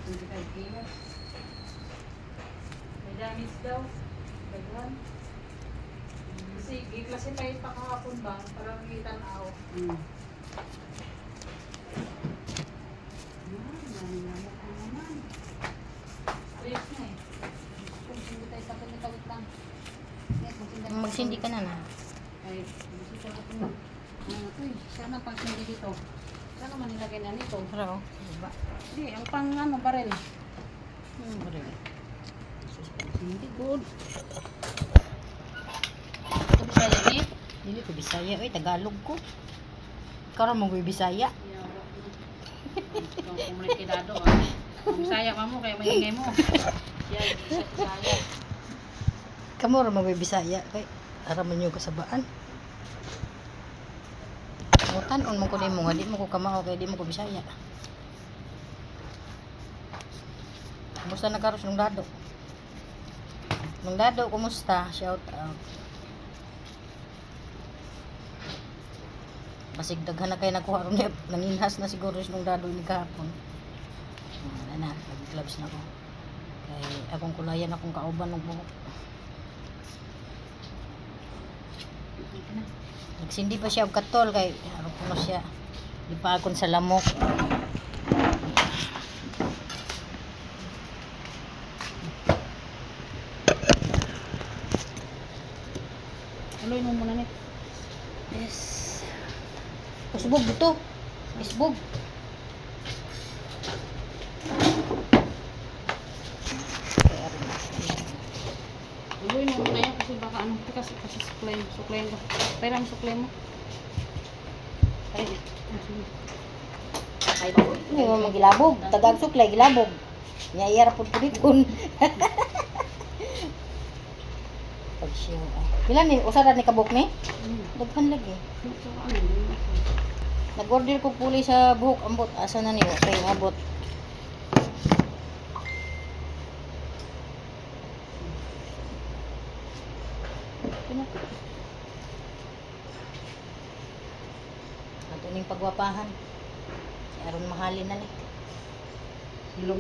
25 kilos. May damage daw. Daghan. Kasi i-classify pa kahapon ba? Parang itanaw. Dami lamok ko naman. Stress na eh. Kung hindi tayo tapos lang. Magsindi ka na na. Ay, gusto ko ito. Sana pang hindi dito. Sana man nilagay na nito. Pero, diba? Hindi, ang pang ano, baril. Baril. Hindi good. Ito Bisaya ni? Dili ko Bisaya. Ay, Tagalog ko. Karon mo ko Bisaya. Ito, komunikado ah. Ang Bisaya ka mo, kaya maingay mo. Yan, isa Bisaya. Kamu ra mo ko Bisaya. Kay, araman nyo kasabaan. Mutan-on mo ko nimo nga. Di mo ko kamao kaya di mo ko Bisaya. Kumusta na karos nung dado? Nung dado, kumusta? Shout out. Basig daghan na kayo nakuha ron niya. Nanginhas na siguro nung dado ni kahapon. Na, nag-gloves na ko. Kay akong kulayan akong kauban ng buhok. Nagsindi pa siya og katol kay aron ko na siya. Di pa akon sa lamok. Aloy mo muna nit. Yes. Usbog dito. Isbog. Aloy mo muna yan kasi baka ano. Kasi suklay ko. Pera ang suklay mo. Ay, ay ba? Hindi mo magilabog. Tagag suklay, gilabog. Nya iya ra pud puliton. Pag siya. Pila ni usara ni kabuk ni? Daghan lagi. Nag-order ko puli sa buhok ambot. Asa na ni wa kay abot. Ato ning pagwapahan. Si aron mahalin na ni. Ilong